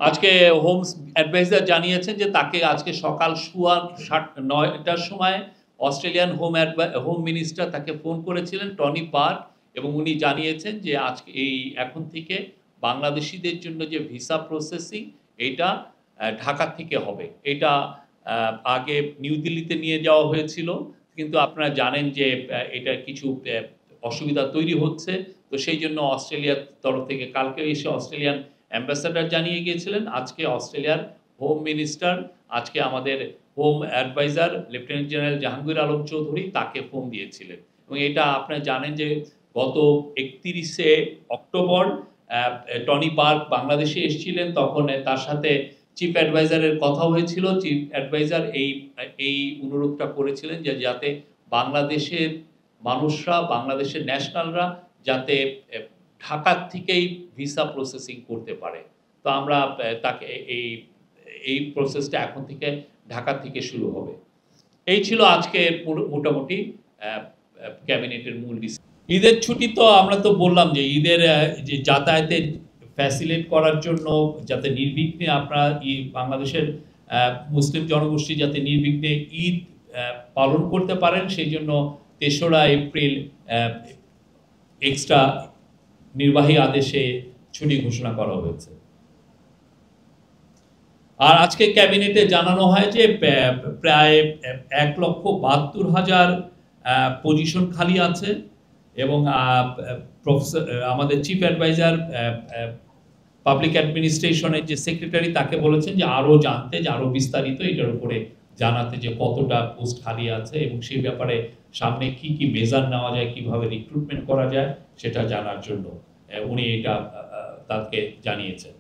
আজকে home adviser জানিয়েছেন যে তাকে আজকে সকাল ৯টার সময় অস্ট্রেলিয়ান হোম মিনিস্টার তাকে ফোন করেছিলেন টনি পার্ক এবং উনি জানিয়েছেন যে আজকে এখন থেকে বাংলাদেশীদের জন্য যে ভিসা প্রসেসিং এইটা ঢাকা থেকে হবে। এটা আগে নিউ দিল্লিতে নিয়ে যাওয়া হয়েছিল। কিন্তু আপনারা জানেন যে এটা কিছু অসুবিধা তৈরি হচ্ছে। তো সেইজন্য অস্ট্রেলিয়ার তরফ থেকে কালকে এসে অস্ট্রেলিয়ান অ্যাম্বাসেডর জানিয়ে গিয়েছিলেন। আজকে অস্ট্রেলিয়ার হোম মিনিস্টার আজকে আমাদের home adviser lieutenant general Jahangir Alam Chowdhury তাকে ফোন দিয়েছিলেন। এবং এটা আপনারা জানেন যে গত ৩১শে অক্টোবর টনি পার্ক বাংলাদেশে এসেছিলেন। তখন তার সাথে চিফ অ্যাডভাইজারের কথা হয়েছিল। চিফ অ্যাডভাইজার এই অনুরোধটা করেছিলেন যে যাতে বাংলাদেশের মানুষরা, বাংলাদেশের ন্যাশনালরা যাতে ঢাকার থেকেই ভিসা প্রসেসিং করতে পারে। তো আমরা তাকে এই প্রসেসটা এখন থেকে ঢাকা থেকে শুরু হবে। এই ছিল আজকে মোটামুটি ক্যাবিনেটের মূল বিষয়। ঈদের ছুটি তো আমরা তো বললাম যে ঈদের যে যাতায়াতের ফ্যাসিলিটেট করার জন্য যাতে নির্বিঘ্নে আপনারা বাংলাদেশের মুসলিম জনগোষ্ঠী যাতে নির্বিঘ্নে ঈদ পালন করতে পারেন সেই জন্য ৩রা এপ্রিল এক্সট্রা নির্বাহী আদেশে ছুটি ঘোষণা করা হয়েছে। আর আজকে ক্যাবিনেটে জানানো হয় যে প্রায় ১,৭২,০০০ পজিশন খালি আছে এবং আমাদের চিফ অ্যাডভাইজার পাবলিক অ্যাডমিনিস্ট্রেশনের যে সেক্রেটারি তাকে বলেছেন যে আরও জানতে, যে আরও বিস্তারিত এটার উপরে জানাতে যে কতটা পোস্ট খালি আছে এবং সেই ব্যাপারে সামনে কি কি মেজার নেওয়া যায়, কিভাবে রিক্রুটমেন্ট করা যায় সেটা জানার জন্য উনি এটা তাকে জানিয়েছেন।